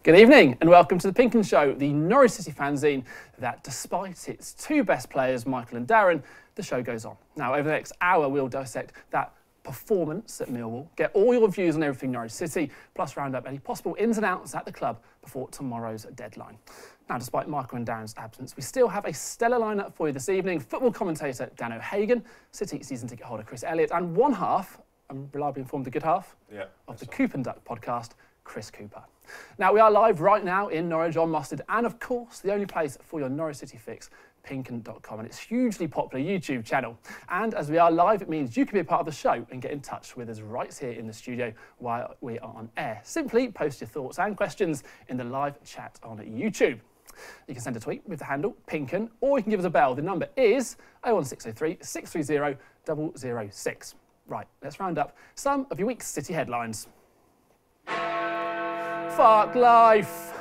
Good evening and welcome to the PinkUn Show, the Norwich City fanzine that, despite its two best players, Michael and Darren, the show goes on. Now, over the next hour, we'll dissect that performance at Millwall, get all your views on everything Norwich City, plus round up any possible ins and outs at the club before tomorrow's deadline. Now, despite Michael and Darren's absence, we still have a stellar lineup for you this evening. Football commentator Dan O'Hagan, City season ticket holder Chris Elliott, and one half, I'm reliably informed the good half, of the Coop and Duck podcast, Chris Cooper. Now, we are live right now in Norwich on Mustard, and of course, the only place for your Norwich City fix, PinkUn.com, and its hugely popular YouTube channel. And as we are live, it means you can be a part of the show and get in touch with us right here in the studio while we are on air. Simply post your thoughts and questions in the live chat on YouTube. You can send a tweet with the handle PinkUn, or you can give us a bell. The number is 01603 630 006. Right, let's round up some of your week's City headlines. Fuck life.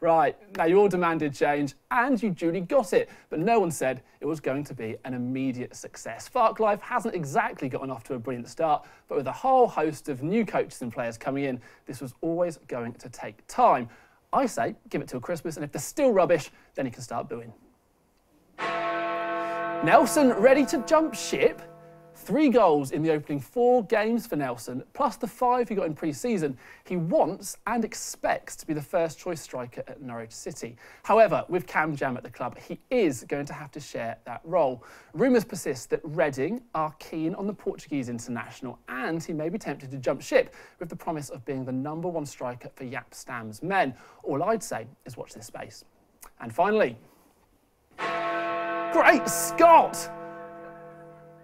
Right, now you all demanded change and you duly got it, but no one said it was going to be an immediate success. Fark Life hasn't exactly gotten off to a brilliant start, but with a whole host of new coaches and players coming in, this was always going to take time. I say give it till Christmas, and if they're still rubbish, then you can start booing. Nelson ready to jump ship? 3 goals in the opening 4 games for Nelson, plus the 5 he got in pre-season. He wants and expects to be the first choice striker at Norwich City. However, with Cam Jam at the club, he is going to have to share that role. Rumours persist that Reading are keen on the Portuguese international, and he may be tempted to jump ship with the promise of being the #1 striker for Jaap Stam's men. All I'd say is watch this space. And finally, Great Scott!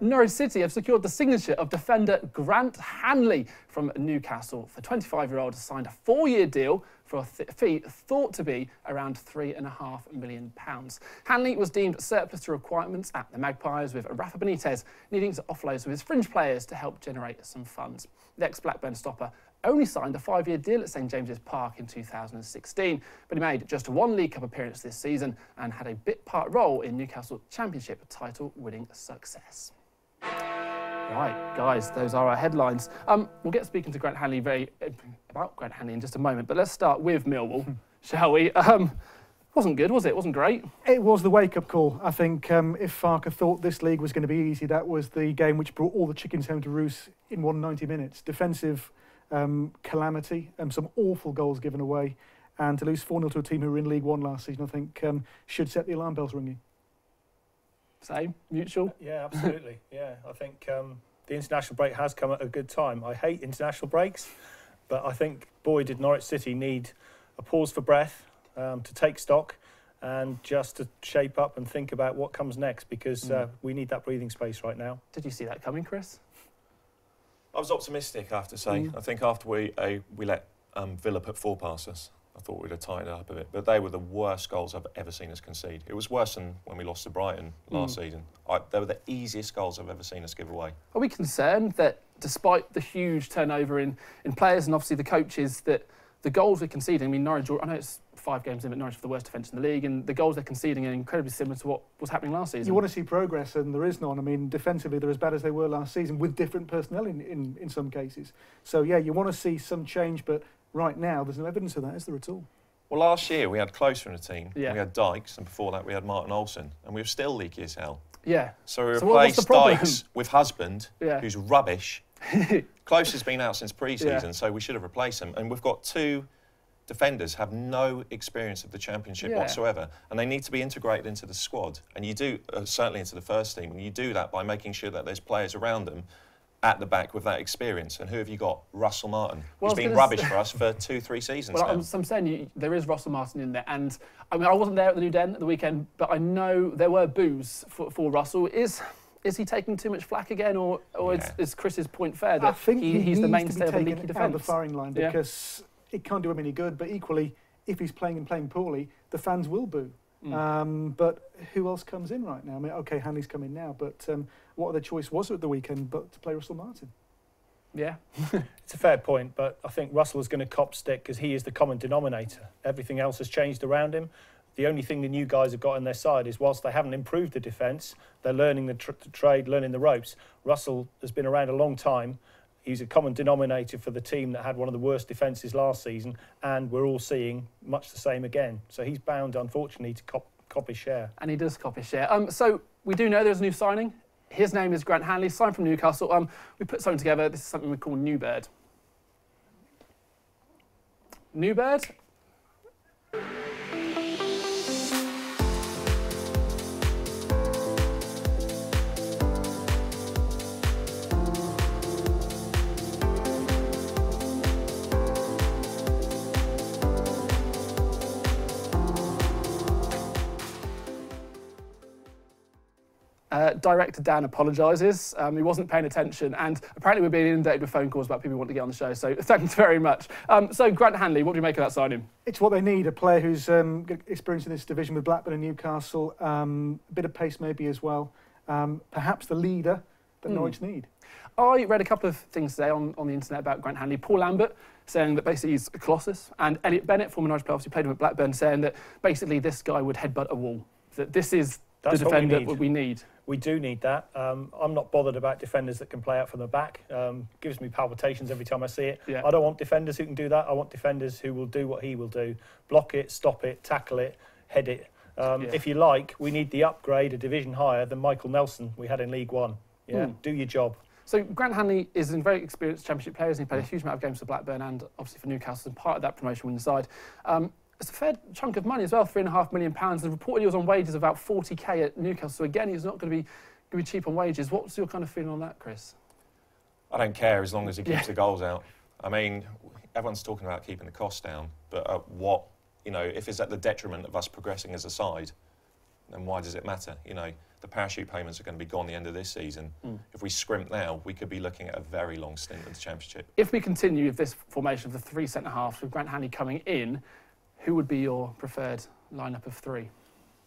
Norwich City have secured the signature of defender Grant Hanley from Newcastle. The 25-year-old signed a 4-year deal for a fee thought to be around £3.5 million. Hanley was deemed surplus to requirements at the Magpies, with Rafa Benitez needing to offload some of his fringe players to help generate some funds. The ex-Blackburn stopper only signed a 5-year deal at St James's Park in 2016, but he made just 1 League Cup appearance this season and had a bit-part role in Newcastle Championship title-winning success. Right, guys, those are our headlines. We'll get speaking to Grant Hanley about Grant Hanley in just a moment, but let's start with Millwall, shall we? Wasn't good, was it? Wasn't great. It was the wake-up call. I think if Farker thought this league was going to be easy, that was the game which brought all the chickens home to roost in 190 minutes. Defensive calamity, some awful goals given away, and to lose 4-0 to a team who were in League One last season, I think should set the alarm bells ringing. Same, mutual? Yeah, absolutely. Yeah, I think the international break has come at a good time. I hate international breaks, but I think, boy, did Norwich City need a pause for breath, to take stock and just to shape up and think about what comes next, because we need that breathing space right now. Did you see that coming, Chris? I was optimistic, I have to say. I think after we let Villa put 4 past us, I thought we'd have tightened it up a bit. But they were the worst goals I've ever seen us concede. It was worse than when we lost to Brighton last season. They were the easiest goals I've ever seen us give away. Are we concerned that despite the huge turnover in players and obviously the coaches, that the goals we're conceding, I mean, Norwich, I know it's 5 games in, but Norwich for the worst defence in the league, and the goals they're conceding are incredibly similar to what was happening last season. You want to see progress, and there is none. I mean, defensively, they're as bad as they were last season, with different personnel in some cases. So, yeah, you want to see some change, but right now, there's no evidence of that, is there at all? Well, last year we had Closer in the team, we had Dykes, and before that we had Martin Olsen, and we were still leaky as hell. Yeah. So we replaced Dykes with Husband, who's rubbish. Closer's been out since pre-season, so we should have replaced him. And we've got 2 defenders have no experience of the Championship whatsoever, and they need to be integrated into the squad. And you do, certainly into the first team, and you do that by making sure that there's players around them at the back with that experience. And who have you got? Russell Martin, who's been rubbish for us for 2-3 seasons now. I'm saying there is Russell Martin in there, and I mean, I wasn't there at the New Den at the weekend, but I know there were boos for Russell. Is he taking too much flack again, or is Chris's point fair that I think he's the mainstay of the leaky defence? Out of the firing line, because it can't do him any good, but equally, if he's playing and playing poorly, the fans will boo. But who else comes in right now? I mean, OK, Hanley's come in now, but what other choice was there at the weekend but to play Russell Martin? Yeah. It's a fair point, but I think Russell is going to cop stick because he is the common denominator. Everything else has changed around him. The only thing the new guys have got on their side is, whilst they haven't improved the defence, they're learning the trade, learning the ropes. Russell has been around a long time. he's a common denominator for the team that had one of the worst defences last season, and we're all seeing much the same again. So he's bound, unfortunately, to cop his share. And he does cop his share. So we do know there's a new signing. His name is Grant Hanley, signed from Newcastle. We put something together. This is something we call New Bird. New Bird. Director Dan apologises. He wasn't paying attention, and apparently we're being inundated with phone calls about people who want to get on the show, so thanks very much. So Grant Hanley, what do you make of that signing? It's what they need, a player who's experienced in this division with Blackburn and Newcastle, a bit of pace maybe as well, perhaps the leader that Norwich need. I read a couple of things today on the internet about Grant Hanley. Paul Lambert saying that basically he's a colossus, and Elliot Bennett, former Norwich player, who played him at Blackburn, saying that basically this guy would headbutt a wall, that this is the defender we need. We do need that. I'm not bothered about defenders that can play out from the back. Gives me palpitations every time I see it. Yeah. I don't want defenders who can do that. I want defenders who will do what he will do. Block it, stop it, tackle it, head it. If you like, we need the upgrade a division higher than Michael Nelson we had in League One. Yeah, do your job. So Grant Hanley is a very experienced Championship player, and he played a huge amount of games for Blackburn and obviously for Newcastle, and part of that promotion winning side. It's a fair chunk of money as well, £3.5 million. And reportedly he was on wages of about 40k at Newcastle. So again, he's not going to be cheap on wages. What's your kind of feeling on that, Chris? I don't care as long as he keeps the goals out. I mean, everyone's talking about keeping the costs down, but what, you know, if it's at the detriment of us progressing as a side, then why does it matter? You know, the parachute payments are going to be gone the end of this season. If we scrimp now, we could be looking at a very long stint in the Championship. If we continue with this formation of the three centre-halves with Grant Hanley coming in, who would be your preferred lineup of three?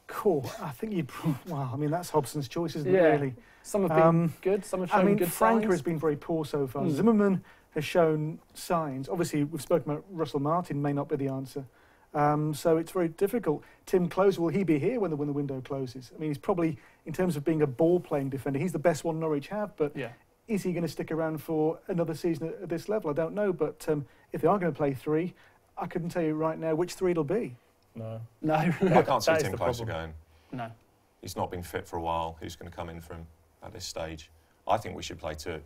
Cool. I think you'd... Well, I mean, that's Hobson's choice, isn't it, really? Some have been good, some have shown good Franca signs. has been very poor so far. Zimmerman has shown signs. Obviously, we've spoken about Russell Martin may not be the answer. So it's very difficult. Tim Close, will he be here when the window closes? I mean, he's probably, in terms of being a ball-playing defender, he's the best one Norwich have, but is he going to stick around for another season at this level? I don't know, but if they are going to play three, I couldn't tell you right now which three it'll be. No. I can't see Tim Close going. No. He's not been fit for a while. Who's going to come in for him at this stage? I think we should play two,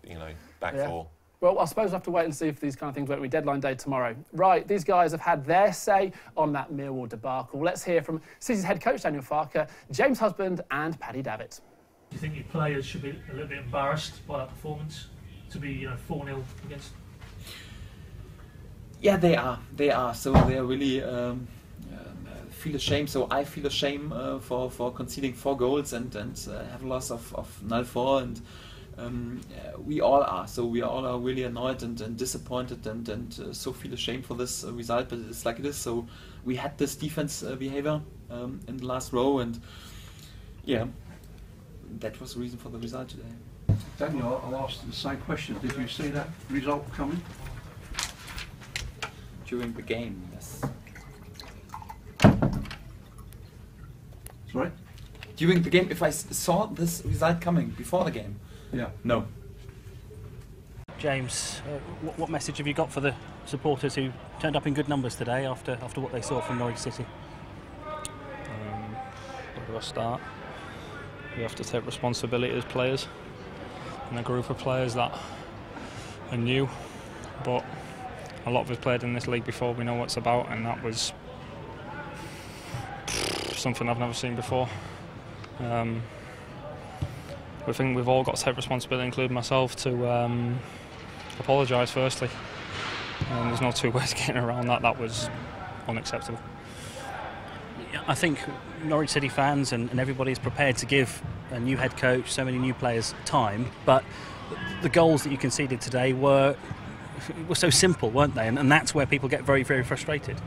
back four. Well, I suppose we'll have to wait and see if these kind of things won't be deadline day tomorrow. Right, these guys have had their say on that Millwall debacle. Let's hear from City's head coach, Daniel Farke, James Husband and Paddy Davitt. Do you think your players should be a little bit embarrassed by that performance to be 4-0 against? Yeah, they are. So they are really feel ashamed. So I feel ashamed for conceding 4 goals and have a loss of 0-4, and we all are. So we all are really annoyed and disappointed and so feel ashamed for this result. But it's like it is. So we had this defense behavior in the last row, and yeah, that was the reason for the result today. Daniel, I'll ask the same question. Did you see that result coming? During the game, yes. Sorry? During the game, if I saw this result coming before the game? Yeah. No. James, what message have you got for the supporters who turned up in good numbers today after what they saw from Norwich City? Where do I start? We have to take responsibility as players and a group of players that are new, but a lot of us played in this league before, we know what it's about, and that was something I've never seen before. We think we've all got to take responsibility, including myself, to apologise firstly. There's no two ways getting around that. That was unacceptable. I think Norwich City fans and everybody is prepared to give a new head coach, so many new players, time, but the goals that you conceded today were so simple, weren't they? And that's where people get very, very frustrated.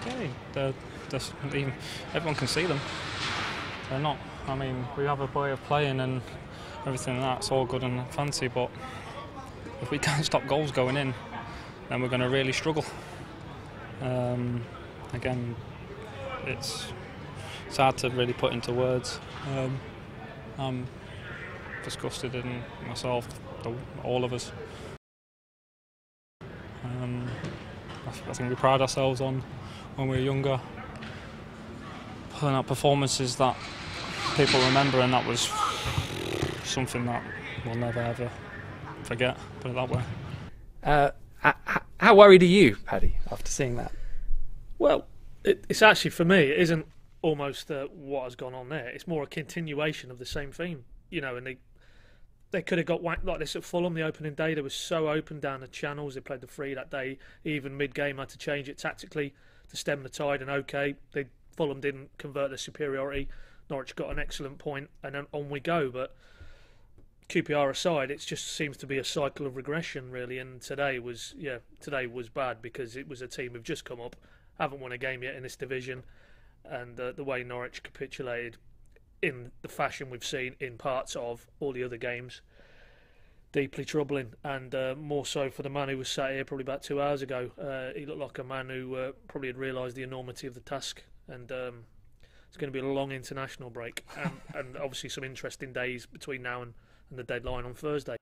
Yeah, everyone can see them. They're not. I mean, we have a way of playing and everything, and that's all good and fancy, but if we can't stop goals going in, then we're going to really struggle. Again, it's hard to really put into words. I'm disgusted in myself, all of us. I think we pride ourselves on, when we were younger, putting out performances that people remember, and that was something that we'll never ever forget, put it that way. How worried are you, Paddy, after seeing that? Well, it's actually, for me, it isn't almost what has gone on there. It's more a continuation of the same theme, you know, and they could have got whacked like this at Fulham the opening day. They were so open down the channels. They played the free that day. Even mid-game had to change it tactically to stem the tide, and Fulham didn't convert their superiority. Norwich got an excellent point, and then on we go. But QPR aside, it just seems to be a cycle of regression, really. And today was bad, because it was a team who've just come up, haven't won a game yet in this division, and the way Norwich capitulated in the fashion we've seen in parts of all the other games, deeply troubling. And more so for the man who was sat here probably about 2 hours ago. He looked like a man who probably had realised the enormity of the task, and it's going to be a long international break, and obviously some interesting days between now and the deadline on Thursday.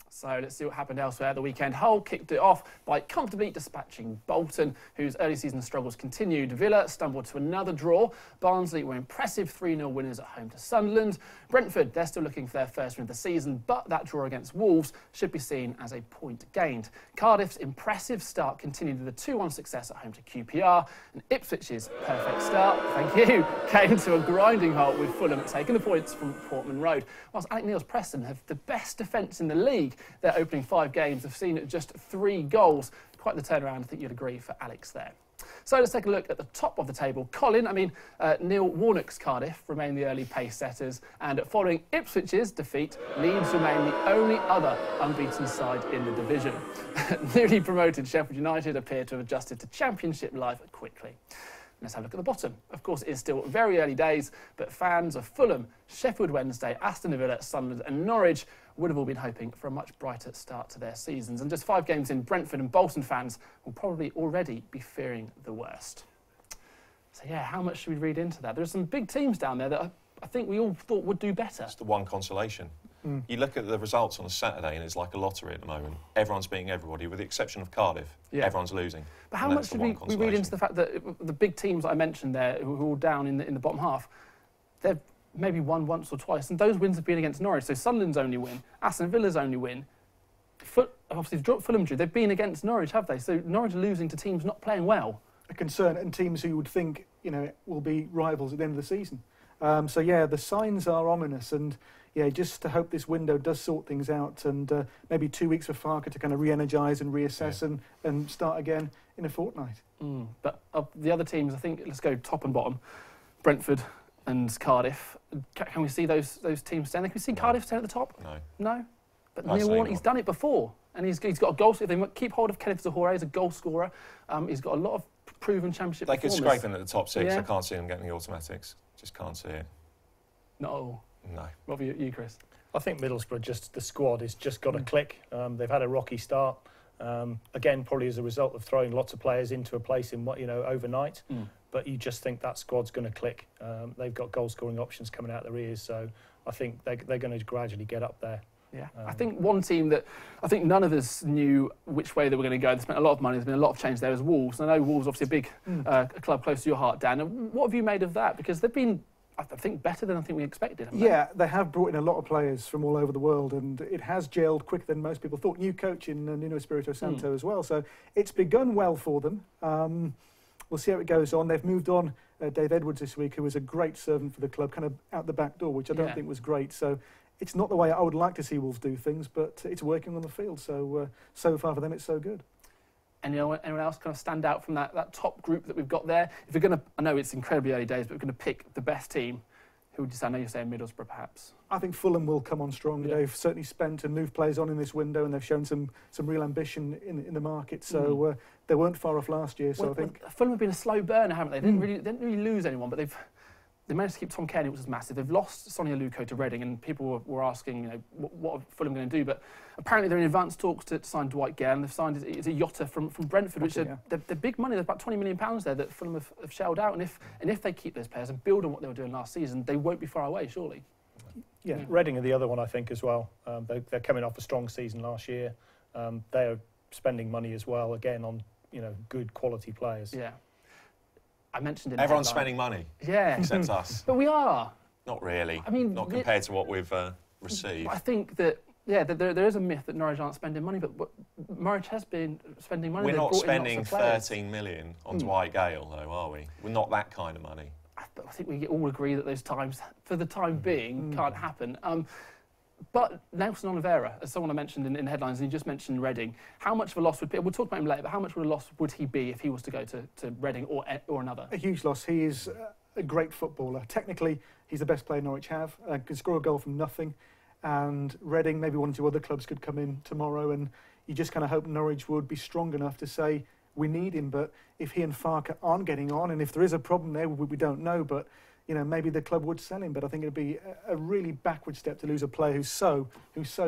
So let's see what happened elsewhere at the weekend. Hull kicked it off by comfortably dispatching Bolton, whose early season struggles continued. Villa stumbled to another draw. Barnsley were impressive 3-0 winners at home to Sunderland. Brentford, they're still looking for their first win of the season, but that draw against Wolves should be seen as a point gained. Cardiff's impressive start continued with a 2-1 success at home to QPR, and Ipswich's perfect start, thank you, came to a grinding halt with Fulham taking the points from Portman Road. Whilst Alec Neil's Preston have the best defence in the league, their opening 5 games have seen just 3 goals. Quite the turnaround, I think you'd agree, for Alex there. So let's take a look at the top of the table. Neil Warnock's Cardiff remain the early pace setters, and following Ipswich's defeat, Leeds remain the only other unbeaten side in the division. Newly promoted Sheffield United appear to have adjusted to Championship life quickly. Let's have a look at the bottom. Of course, it is still very early days, but fans of Fulham, Sheffield Wednesday, Aston Villa, Sunderland and Norwich would have all been hoping for a much brighter start to their seasons. And just 5 games in, Brentford and Bolton fans will probably already be fearing the worst. So yeah, how much should we read into that? There are some big teams down there that I think we all thought would do better. It's the one consolation. You look at the results on a Saturday and it's like a lottery at the moment. Everyone's beating everybody, with the exception of Cardiff. Yeah. Everyone's losing. But how much should we read into the fact that the big teams that I mentioned there, who are all down in the bottom half, they've maybe won once or twice, and those wins have been against Norwich. So Sunderland's only win, Aston Villa's only win. Obviously, Fulham drew. They've been against Norwich, have they? So Norwich are losing to teams not playing well. A concern, and teams who you would think, you know, will be rivals at the end of the season. So yeah, the signs are ominous, and yeah, just to hope this window does sort things out, and maybe 2 weeks for Farker to kind of re-energise and reassess and start again in a fortnight. But of the other teams, I think, let's go top and bottom. Brentford and Cardiff. Can we see those teams staying? Can we see Cardiff staying at the top? No? But Neil Warnock, he's done it before. And he's got a goal. If they keep hold of Kenneth Zohore, he's a goal scorer. He's got a lot of proven Championship performance. They could scrape in at the top 6. I can't see them getting the automatics. Just can't see it. Not all. No. What about you, Chris? I think Middlesbrough, the squad has just got to click. They've had a rocky start. Again, probably as a result of throwing lots of players into a place in overnight. But you just think that squad's going to click. They've got goal-scoring options coming out their ears, so I think they're going to gradually get up there. Yeah, I think one team that I think none of us knew which way they were going to go. They spent a lot of money. There's been a lot of change there. Is Wolves. I know Wolves, obviously a big club close to your heart, Dan. And what have you made of that? Because they've been, I think, better than I think we expected. Yeah, they have brought in a lot of players from all over the world, and it has gelled quicker than most people thought. New coach in Nuno Espirito Santo as well, so it's begun well for them. We'll see how it goes on. They've moved on Dave Edwards this week, who was a great servant for the club, kind of out the back door, which I don't think was great. So it's not the way I would like to see Wolves do things, but it's working on the field. So so far for them, it's so good. Anyone else kind of stand out from that top group that we've got there? If we're going to, I know it's incredibly early days, but we're going to pick the best team. Who would you say? I know you're saying Middlesbrough, perhaps. I think Fulham will come on strong. Yeah. They've certainly spent and moved players on in this window, and they've shown some real ambition in the market. So they weren't far off last year. So I think Fulham have been a slow burner, haven't they? They didn't really lose anyone, but they managed to keep Tom Cairney, which was massive. They've lost Sonia Luco to Reading, and people were asking, what are Fulham going to do? But apparently they're in advanced talks to sign Dwight Gale, and they've signed a Yotta from Brentford, which they're big money. There's about £20 million there that Fulham have shelled out, and if they keep those players and build on what they were doing last season, they won't be far away, surely. Yeah, Reading are the other one, I think, as well. They're coming off a strong season last year. They're spending money as well, again, on, you know, good quality players. Yeah. I mentioned it. Everyone's spending money. Yeah. Except us. But we are. Not really. I mean, not compared to what we've received. I think that, yeah, there is a myth that Norwich aren't spending money, but Norwich has been spending money. We're not spending 13 million on Dwight Gale, though, are we? We're not that kind of money. I think we all agree that those times, for the time being, can't happen. But Nelson Oliveira, as someone I mentioned in the headlines, and you just mentioned Reading, how much of a loss would be, we'll talk about him later, but how much of a loss would he be if he was to go to Reading or another? A huge loss. He is a great footballer. Technically, he's the best player Norwich have. Can score a goal from nothing. And Reading, maybe one or two other clubs could come in tomorrow, and you just kind of hope Norwich would be strong enough to say, we need him. But if he and Farke aren't getting on, and if there is a problem there, we don't know, but you know, maybe the club would sell him. But I think it'd be a really backward step to lose a player who's so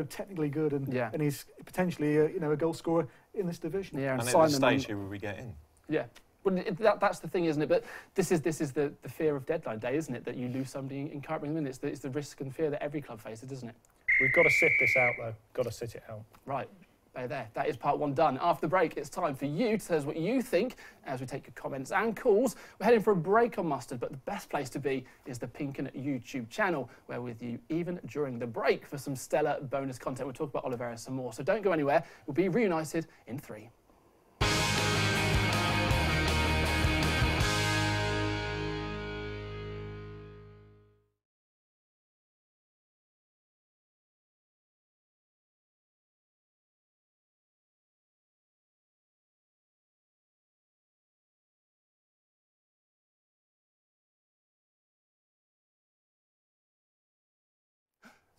technically good and he's potentially a goal scorer in this division. Yeah, and at this stage, who will we get in? Yeah. Well, that's the thing, isn't it? But this is the fear of deadline day, isn't it? That you lose somebody and can't bring them in. It's the risk and fear that every club faces, isn't it? We've got to sit this out, though. Got to sit it out. Right. There. That is part one done. After the break, it's time for you to tell us what you think as we take your comments and calls. We're heading for a break on Mustard, but the best place to be is the PinkUn YouTube channel. We're with you even during the break for some stellar bonus content. We'll talk about Oliveira some more, so don't go anywhere. We'll be reunited in 3.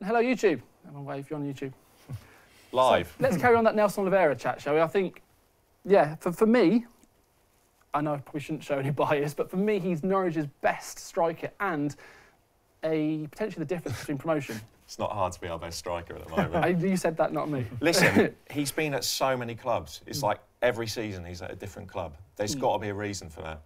Hello, YouTube. Everyone wave if you're on YouTube. Live. So, let's carry on that Nelson Oliveira chat, shall we? I think, yeah, for me, I know I probably shouldn't show any bias, but for me, he's Norwich's best striker and potentially the difference between promotion. It's not hard to be our best striker at the moment. You said that, not me. Listen, he's been at so many clubs. It's like every season he's at a different club. There's got to be a reason for that.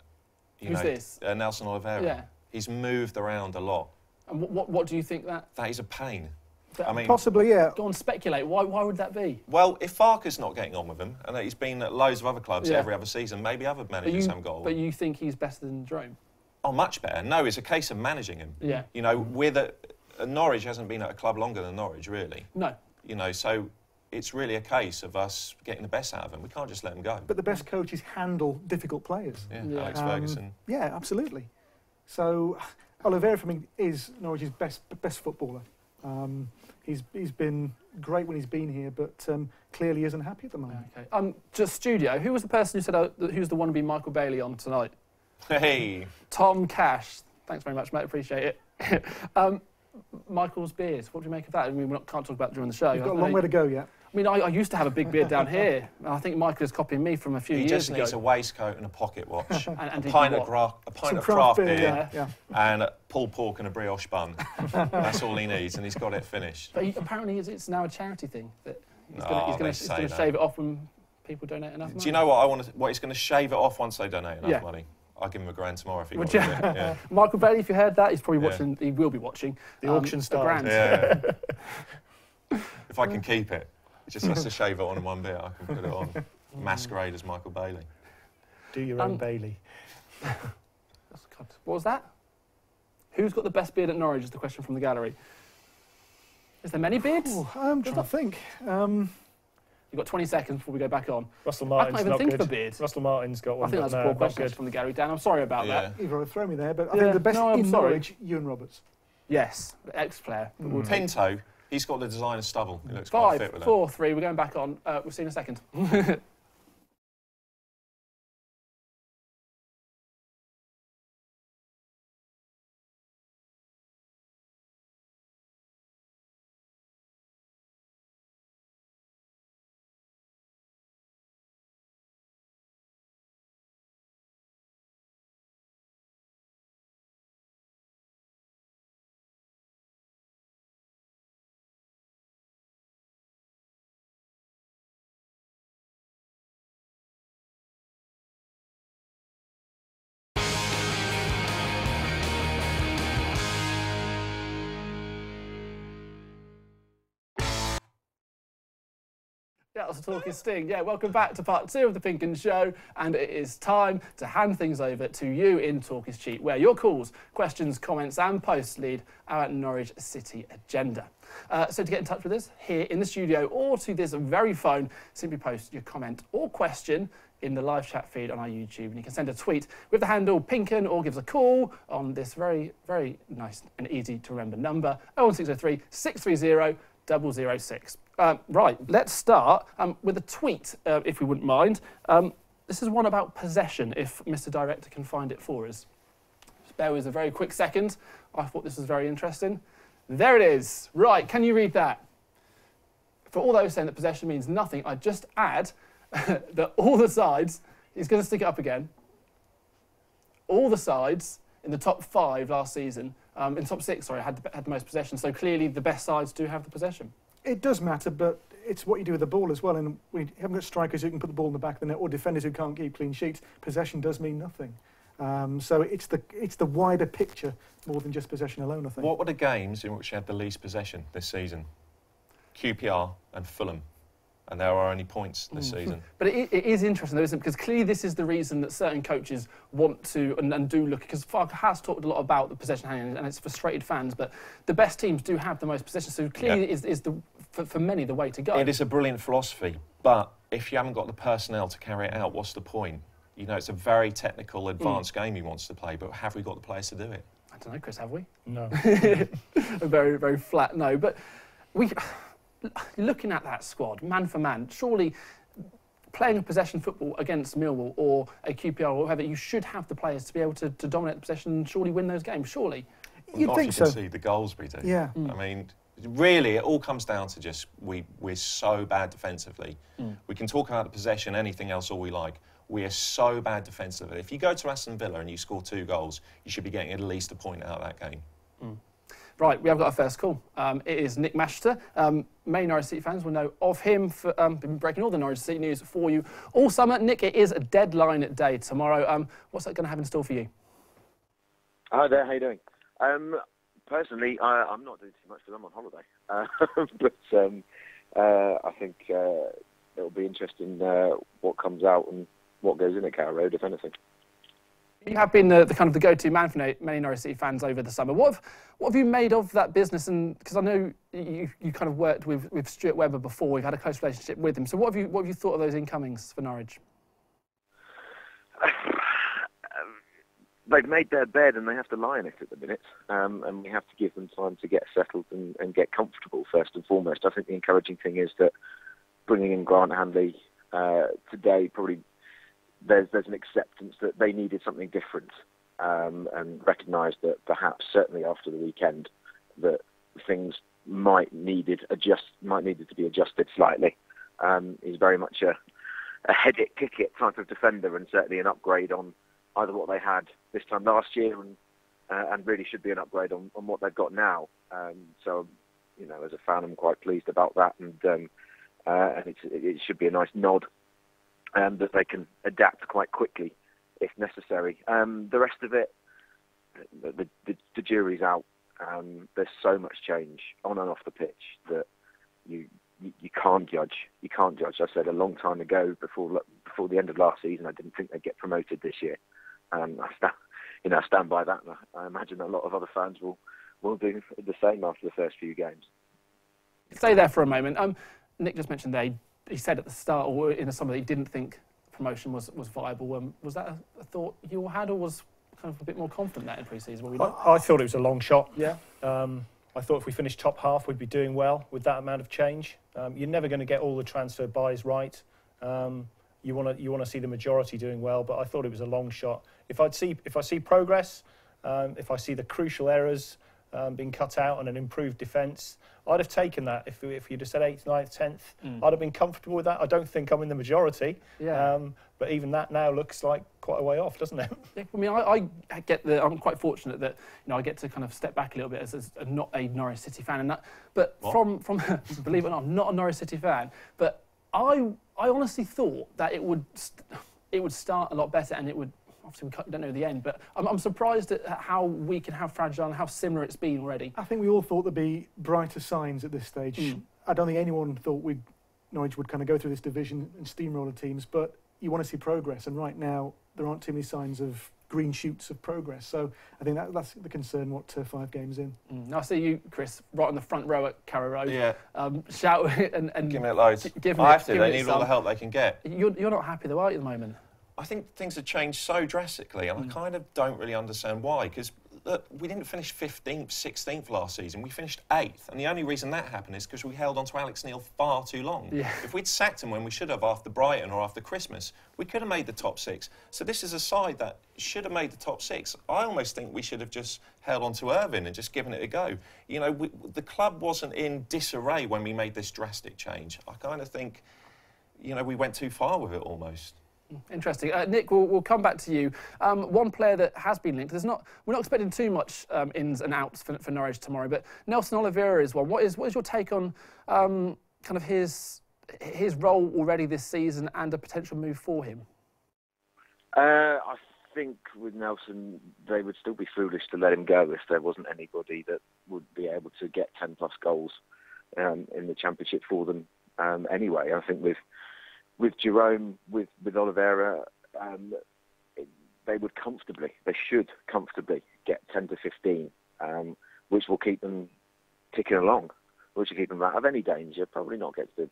Who's this? Nelson Oliveira. Yeah. He's moved around a lot. And what do you think that? That is a pain. But I mean, possibly, yeah. Go on, speculate. Why would that be? Well, if Farke's not getting on with him, and he's been at loads of other clubs every other season, maybe other managers haven't got on. But you think he's better than Jerome? Oh, much better. No, it's a case of managing him. Yeah. You know, Norwich hasn't been at a club longer than Norwich, really. No. You know, so it's really a case of us getting the best out of him. We can't just let him go. But the best coaches handle difficult players. Yeah. Alex Ferguson. Yeah, absolutely. So Oliveira, for me, is Norwich's best footballer. He's been great when he's been here, but clearly isn't happy at the moment. Okay. Just studio. Who was the person who said who's the wannabe Michael Bailey on tonight? Hey. Tom Cash. Thanks very much, mate. Appreciate it. Michael's beard. What do you make of that? I mean, we can't talk about it during the show. You've got a long way to go yet. I mean, I used to have a big beard down here. And I think Michael is copying me from a few years ago. He just needs a waistcoat and a pocket watch, and a pint of craft beer, yeah. and pulled pork and a brioche bun. That's all he needs, and he's got it finished. But apparently it's now a charity thing. That he's going to shave it off when people donate enough money. Do you know what he's going to shave it off once they donate enough money? I'll give him $1,000 tomorrow if he wants it. Yeah. Michael Bailey, if you heard that, he's probably watching. He will be watching. The auction starts. Yeah. If I can keep it. He just has to shave it on in one bit. I can put it on. Masquerade as Michael Bailey. Do your own Bailey. What was that? Who's got the best beard at Norwich is the question from the gallery. Is there many beards? I'm trying to think. You've got 20 seconds before we go back on. Russell Martin's I can't even think of a beard. Russell Martin's got one. I think that's a poor question from the gallery, Dan. I'm sorry about that. You've already thrown me there, but I think the best in Norwich, Ewan Roberts. Yes, ex-player. Pinto. He's got the designer stubble. He looks quite fit with that. 5, 4, 3. We're going back on. We'll see you in a second. Yeah, that's a talking sting. Yeah, welcome back to part 2 of the PinkUn Show, and it is time to hand things over to you in Talk is Cheap, where your calls, questions, comments and posts lead our Norwich City agenda. So to get in touch with us here in the studio or to this very phone, simply post your comment or question in the live chat feed on our YouTube, and you can send a tweet with the handle PinkUn or give us a call on this very, very nice and easy to remember number, 01603 630 006. Right, let's start with a tweet, if we wouldn't mind. This is one about possession, if Mr. Director can find it for us. Just bear with us a very quick second. I thought this was very interesting. There it is. Right, can you read that? For all those saying that possession means nothing, I'd just add that all the sides, he's going to stick it up again, all the sides in the top 5 last season, in top 6, sorry, had the most possession. So clearly the best sides do have the possession. It does matter, but it's what you do with the ball as well. And we haven't got strikers who can put the ball in the back of the net or defenders who can't keep clean sheets. Possession does mean nothing. So it's the wider picture more than just possession alone, I think. What were the games in which you had the least possession this season? QPR and Fulham. And there are only points this season. But it is interesting, though, isn't it? Because clearly this is the reason that certain coaches want to and do look, because Farke has talked a lot about the possession handling, and it's frustrated fans, but the best teams do have the most possession, so clearly is for many the way to go. It is a brilliant philosophy, but if you haven't got the personnel to carry it out, what's the point? You know, it's a very technical, advanced game he wants to play, but have we got the players to do it? I don't know, Chris, have we? No. A very, very flat no, but looking at that squad, man for man, surely playing a possession football against Millwall or a QPR or whatever, you should have the players to be able to dominate the possession and surely win those games, surely. You'd think so. You can see the goals we do. Yeah. I mean, really, it all comes down to just we're so bad defensively. We can talk about the possession, anything else all we like. We are so bad defensively. If you go to Aston Villa and you score 2 goals, you should be getting at least a point out of that game. Right, we have got our first call. It is Nick MASHITER. Many Norwich City fans will know of him for been breaking all the Norwich City news for you all summer. Nick, it is a deadline day tomorrow. What's that going to have in store for you? Hi there, how you doing? Personally, I'm not doing too much because I'm on holiday. But I think it'll be interesting what comes out and what goes in at Carrow Road, if anything. You have been the kind of the go-to man for many Norwich City fans over the summer. What have you made of that business? And because I know you kind of worked with Stuart Webber before, we've had a close relationship with him. So what have you thought of those incomings for Norwich? They've made their bed and they have to lie in it at the minute, and we have to give them time to get settled and get comfortable first and foremost. I think the encouraging thing is that bringing in Grant Handley today probably. There's an acceptance that they needed something different, and recognised that perhaps, certainly after the weekend, that things might needed to be adjusted slightly. He's very much a head-it-kick-it type of defender, and certainly an upgrade on either what they had this time last year and really should be an upgrade on what they've got now. So, you know, as a fan, I'm quite pleased about that, and it should be a nice nod. That they can adapt quite quickly if necessary. The rest of it, the jury's out. There's so much change on and off the pitch that you can't judge. You can't judge. I said a long time ago, before the end of last season, I didn't think they'd get promoted this year. I stand by that. And I imagine a lot of other fans will do the same after the first few games. Stay there for a moment. Nick just mentioned he said at the start, or in the summer, that he didn't think promotion was viable. Was that a thought you had, or was kind of a bit more confident that in pre-season? I thought it was a long shot. Yeah. I thought if we finished top half, we'd be doing well with that amount of change. You're never going to get all the transfer buys right. You want to see the majority doing well, but I thought it was a long shot. If I see progress, if I see the crucial errors being cut out and an improved defence, I'd have taken that. If you'd have said 8th, 9th, 10th, I'd have been comfortable with that. I don't think I'm in the majority, but even that now looks like quite a way off, doesn't it? Yeah, I mean, I get I'm quite fortunate that I get to kind of step back a little bit as not a Norwich City fan, and that. But from believe it or not, I'm not a Norwich City fan, but I honestly thought that it would start a lot better, and it would. Obviously, we don't know the end, but I'm surprised at how weak and how fragile and how similar it's been already. I think we all thought there'd be brighter signs at this stage. I don't think anyone thought we'd Norwich would kind of go through this division and steamroller teams, but you want to see progress, and right now there aren't too many signs of green shoots of progress. So I think that's the concern, 5 games in. I see you, Chris, right on the front row at Carrow Road. Yeah. Shout and giving it loads. They need all the help they can get. You're not happy though, are you, at the moment? I think things have changed so drastically, and I kind of don't really understand why, because look, we didn't finish 15th, 16th last season. We finished 8th, and the only reason that happened is because we held on to Alex Neil far too long. Yeah. If we'd sacked him when we should have after Brighton or after Christmas, we could have made the top 6. So this is a side that should have made the top 6. I almost think we should have just held on to Irvine and just given it a go. You know, the club wasn't in disarray when we made this drastic change. I kind of think, you know, we went too far with it almost. Interesting. Nick, we'll come back to you. One player that has been linked, we're not expecting too much ins and outs for Norwich tomorrow, but Nelson Oliveira is one. What is your take on kind of his role already this season and a potential move for him? I think with Nelson, they would still be foolish to let him go if there wasn't anybody that would be able to get 10+ goals in the Championship for them anyway. I think with Jerome, with Oliveira, they should comfortably get 10 to 15, which will keep them ticking along, which will keep them out of any danger. Probably not get to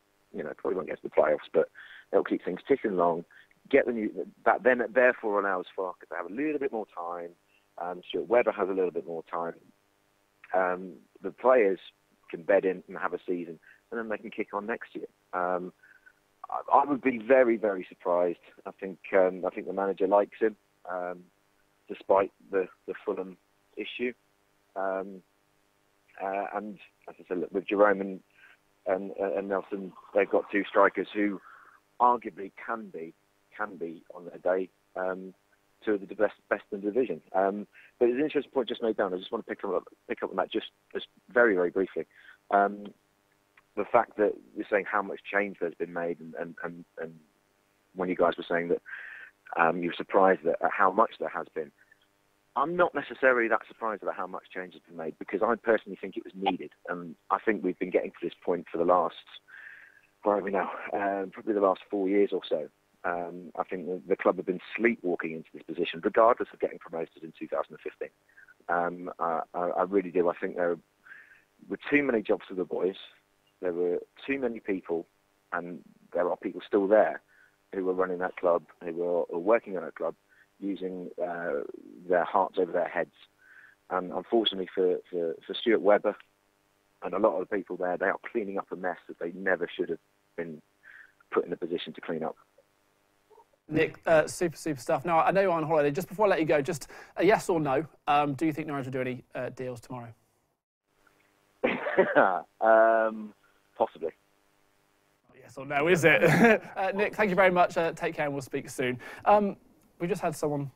probably won't get to the playoffs, but they'll keep things ticking along. That then therefore allows Farke to have a little bit more time. Stuart Webber has a little bit more time. The players can bed in and have a season, and then they can kick on next year. I would be very, very surprised. I think the manager likes him, despite the Fulham issue. And as I said, look, with Jerome and Nelson, they've got 2 strikers who arguably can be on their day 2 of the best in the division. But it's an interesting point just made down. I just want to pick up on that just very, very briefly. The fact that you're saying how much change there's been made, and when you guys were saying that you were surprised at how much there has been, I'm not necessarily that surprised about how much change has been made, because I personally think it was needed, and I think we've been getting to this point for the last, probably the last 4 years or so. I think the club have been sleepwalking into this position, regardless of getting promoted in 2015. I really do. I think there were too many jobs for the boys. There were too many people, and there are people still there who were running that club, who were working on that club, using their hearts over their heads. And unfortunately for Stuart Webber and a lot of the people there, they are cleaning up a mess that they never should have been put in a position to clean up. Nick, super stuff. Now, I know you're on holiday. Just before I let you go, just a yes or no. Do you think Norwich will do any deals tomorrow? Possibly. Yes or no, is it? Nick, thank you very much. Take care and we'll speak soon. We just had someone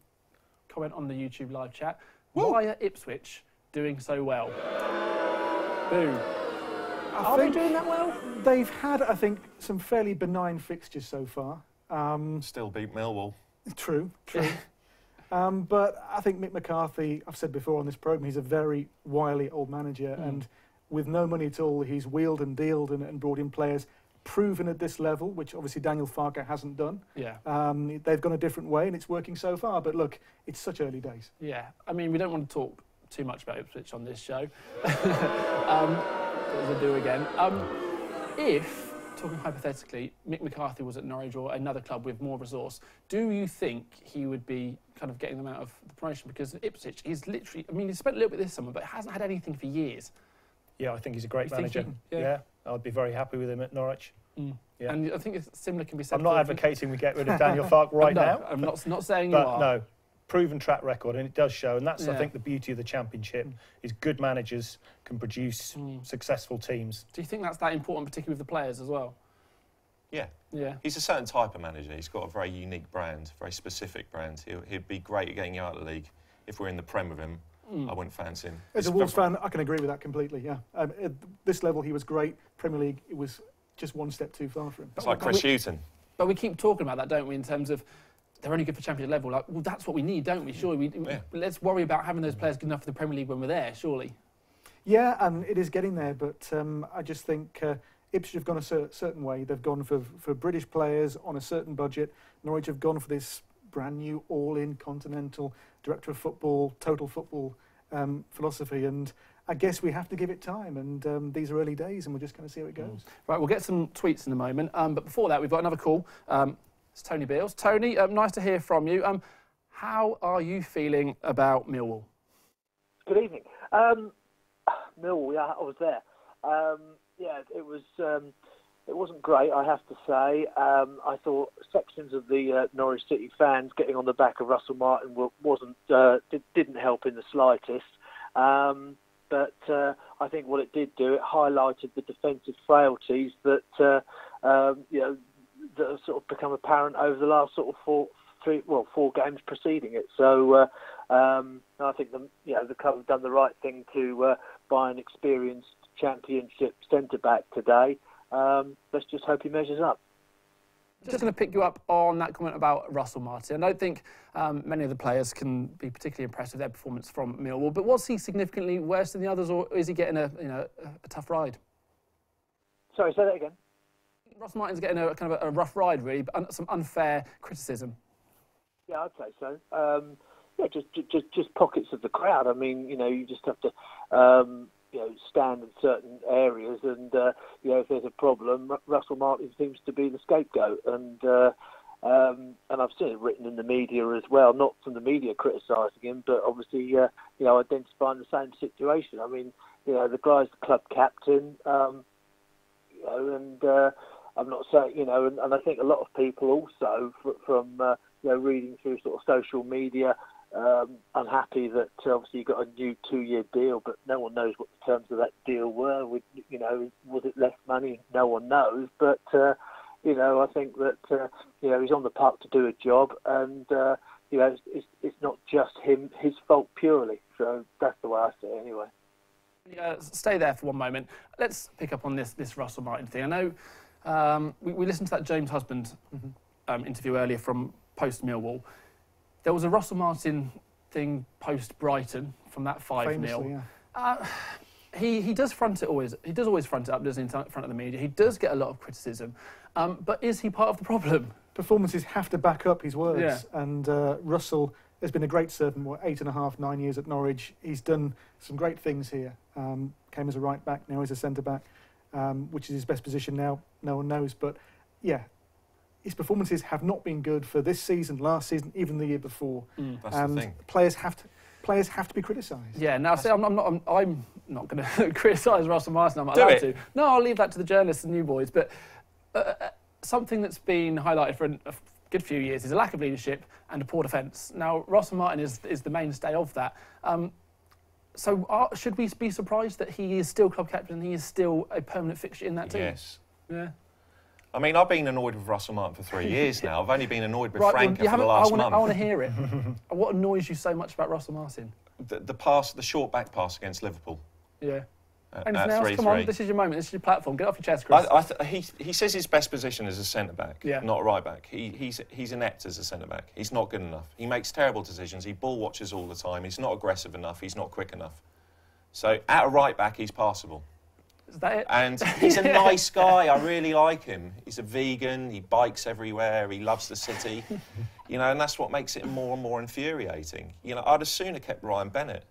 comment on the YouTube live chat. Woo! Why are Ipswich doing so well? Boo. Are they doing that well? They've had, I think, some fairly benign fixtures so far. Still beat Millwall. True. But I think Mick McCarthy, I've said before on this programme, he's a very wily old manager, and with no money at all, he's wheeled and dealed and brought in players proven at this level, which obviously Daniel Farke hasn't done. Yeah. They've gone a different way, and it's working so far. But look, it's such early days. Yeah. I mean, we don't want to talk too much about Ipswich on this show. As I do again. If, talking hypothetically, Mick McCarthy was at Norwich or another club with more resource, do you think he would be kind of getting them out of the promotion? Because Ipswich is literally, I mean, he's spent a little bit this summer, but hasn't had anything for years. Yeah, I think he's a great manager. Yeah, I'd be very happy with him at Norwich. Yeah. And I think similar can be said. I'm not advocating we get rid of Daniel Farke now. I'm not saying you are. No, proven track record, and it does show. And that's, I think, the beauty of the Championship is good managers can produce successful teams. Do you think that's that important, particularly with the players as well? Yeah. He's a certain type of manager. He's got a very unique brand, very specific brand. He'd be great at getting you out of the league. If we're in the Prem with him, I wouldn't fancy him. As a Wolves fan, I can agree with that completely, yeah. At this level, he was great. Premier League, it was just one step too far for him. It's like Chris Hughton. But we keep talking about that, don't we, in terms of they're only good for Championship level. Like, well, that's what we need, don't we? Surely, let's worry about having those players good enough for the Premier League when we're there, surely. Yeah, and it is getting there, but I just think Ipswich have gone a certain way. They've gone for British players on a certain budget. Norwich have gone for this brand new all-in continental director of football, total football philosophy. And I guess we have to give it time. And these are early days, and we're just going to see how it goes. Right, we'll get some tweets in a moment. But before that, we've got another call. It's Tony Beales. Tony, nice to hear from you. How are you feeling about Millwall? Good evening. Millwall, yeah, I was there. Yeah, it wasn't great, I have to say. I thought sections of the Norwich City fans getting on the back of Russell Martin didn't help in the slightest. But I think what it did do, it highlighted the defensive frailties that that have sort of become apparent over the last sort of four games preceding it. So I think the club have done the right thing to buy an experienced Championship centre-back today. Let's just hope he measures up. Just going to pick you up on that comment about Russell Martin. I don't think many of the players can be particularly impressed with their performance from Millwall, but was he significantly worse than the others, or is he getting a tough ride? Sorry, say that again. Russell Martin's getting a kind of a rough ride, really, but some unfair criticism. Yeah, I'd say so. Yeah, just pockets of the crowd. I mean, you just have to, stand in certain areas, and if there's a problem, Russell Martin seems to be the scapegoat, and I've seen it written in the media as well. Not from the media criticising him, but obviously, identifying the same situation. I mean, the guy's the club captain, and I'm not saying, and I think a lot of people also from reading through sort of social media, unhappy that obviously you got a new 2-year deal, but no one knows what the terms of that deal were. Was it less money? No one knows. But I think that he's on the park to do a job, and it's not just his fault purely. So that's the way I see it, anyway. Stay there for one moment. Let's pick up on this Russell Martin thing. I know we listened to that James Husband interview earlier from post Millwall. There was a Russell Martin thing post Brighton from that 5-0. Yeah. He does front it always. He does always front it up, doesn't he, in front of the media. He does get a lot of criticism, but is he part of the problem? Performances have to back up his words, yeah. And Russell has been a great servant. 8.5, 9 years at Norwich. He's done some great things here. Came as a right back, now he's a centre back, which is his best position now. No one knows, but yeah. His performances have not been good for this season, last season, even the year before. That's and the thing. Players have to be criticised. Yeah. Now, see, I'm not going to criticise Russell Martin. I'm not allowed to. No, I'll leave that to the journalists and new boys. But something that's been highlighted for a good few years is a lack of leadership and a poor defence. Now, Russell Martin is the mainstay of that. So, should we be surprised that he is still club captain and he is still a permanent fixture in that team? Yes. Yeah. I mean, I've been annoyed with Russell Martin for 3 years now. I've only been annoyed with Franca well, for the last month. I want to hear it. What annoys you so much about Russell Martin? The short back pass against Liverpool. Yeah. Anything else? 3-3. Come on, this is your moment. This is your platform. Get off your chest, Chris. He says his best position is a centre back, not a right back. He's inept as a centre back. He's not good enough. He makes terrible decisions. He ball watches all the time. He's not aggressive enough. He's not quick enough. So at a right back, he's passable. Is that it? And he's a nice guy. I really like him. He's a vegan. He bikes everywhere. He loves the city. And that's what makes it more and more infuriating. I'd as sooner kept Ryan Bennett.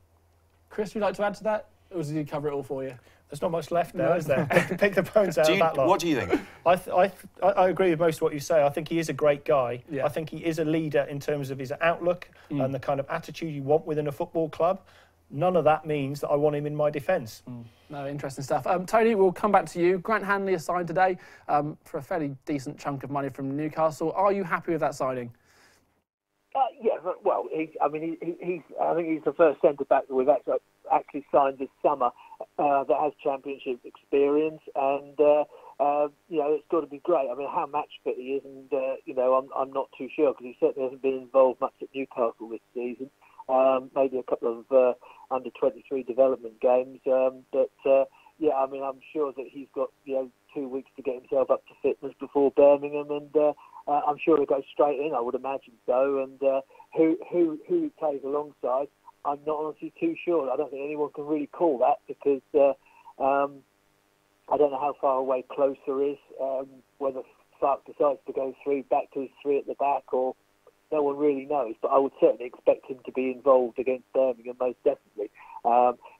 Chris, would you like to add to that? Or does he cover it all for you? There's not much left now, is there? Pick the bones out of that lot. What do you think? I agree with most of what you say. I think he is a great guy. Yeah. I think he is a leader in terms of his outlook and the kind of attitude you want within a football club. None of that means that I want him in my defence. No, interesting stuff. Tony, we'll come back to you. Grant Hanley is signed today for a fairly decent chunk of money from Newcastle. Are you happy with that signing? Yeah, well, I think he's the first centre-back that we've actually signed this summer that has Championship experience, and it's got to be great. I mean, how match fit he is, and I'm not too sure, because he certainly hasn't been involved much at Newcastle this season. Maybe a couple of under-23 development games, but I'm sure that he's got 2 weeks to get himself up to fitness before Birmingham, and I'm sure he'll go straight in. I would imagine so. And who he plays alongside, I'm not honestly too sure. I don't think anyone can really call that, because I don't know how far away Closer is, whether Farke decides to go back to his three at the back, or no one really knows. But I would certainly expect him to be involved against Birmingham, most definitely.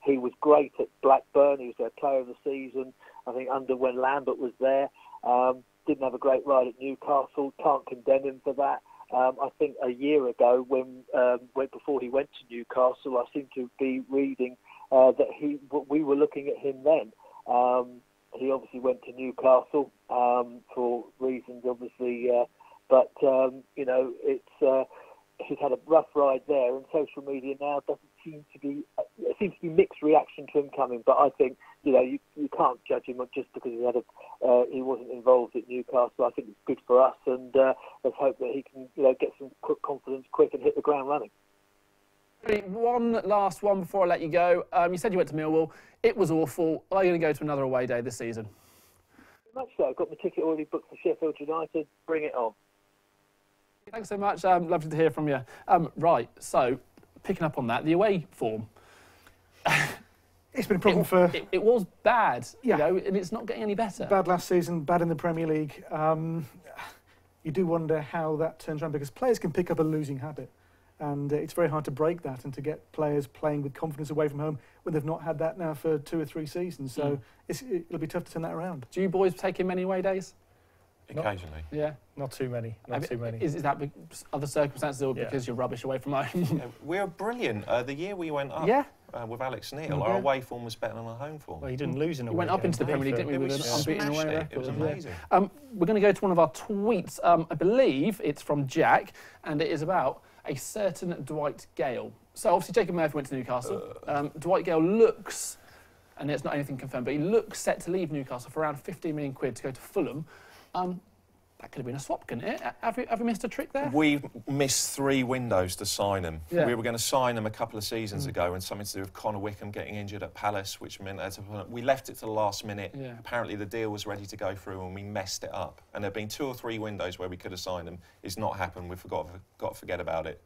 He was great at Blackburn. He was their player of the season, I think, under when Lambert was there. Didn't have a great ride at Newcastle. Can't condemn him for that. I think a year ago, when before he went to Newcastle, I seem to be reading that we were looking at him then. He obviously went to Newcastle for reasons, obviously, but you know, he's had a rough ride there, and social media now doesn't seem to be. It seems to be mixed reaction to him coming, but I think, you know, you can't judge him just because he wasn't involved at Newcastle. I think it's good for us, and let's hope that he can, you know, get some quick confidence quick and hit the ground running. One last one before I let you go. You said you went to Millwall. It was awful. Are you going to go to another away day this season? Much so. I've got my ticket already booked for Sheffield United. Bring it on. Thanks so much. Lovely to hear from you. Right, so picking up on that, the away form. It's been a problem for... It was bad, you know, and it's not getting any better. Bad last season, bad in the Premier League. You do wonder how that turns around, because players can pick up a losing habit. And it's very hard to break that and to get players playing with confidence away from home when they've not had that now for 2 or 3 seasons. So it'll be tough to turn that around. Do you boys take in many away days? Occasionally. Not too many. Not too many. Is that other circumstances, or because you're rubbish away from home? We're brilliant. The year we went up with Alex Neil, our away form was better than our home form. Well, he didn't lose in a We went up into the Premier League, didn't we, with an unbeaten away record? It was amazing. We're going to go to one of our tweets. I believe it's from Jack, and it is about a certain Dwight Gale. So obviously Jacob Murphy went to Newcastle. Dwight Gale looks, and it's not anything confirmed, but he looks set to leave Newcastle for around 15 million quid to go to Fulham. That could have been a swap, couldn't it? Have we missed a trick there? We missed 3 windows to sign him. Yeah. We were going to sign him a couple of seasons ago, and something to do with Connor Wickham getting injured at Palace, which meant we left it to the last minute. Yeah. Apparently the deal was ready to go through, and we messed it up. And there have been 2 or 3 windows where we could have signed him. It's not happened. We've got to forget about it.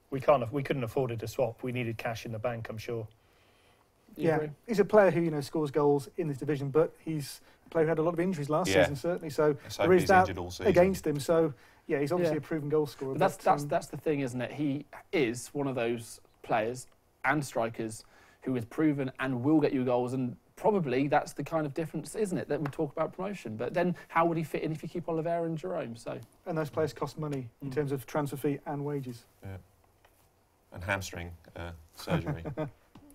We couldn't afford a swap. We needed cash in the bank, I'm sure. He's a player who, you know, scores goals in this division, but he's a player who had a lot of injuries last season, certainly. So there is that against him. So he's obviously a proven goal scorer. But that's the thing, isn't it? He is one of those players and strikers who is proven and will get you goals, and probably that's the kind of difference, isn't it, that we talk about promotion. But then how would he fit in if you keep Oliveira and Jerome? And those players cost money in terms of transfer fee and wages. Yeah. And hamstring surgery.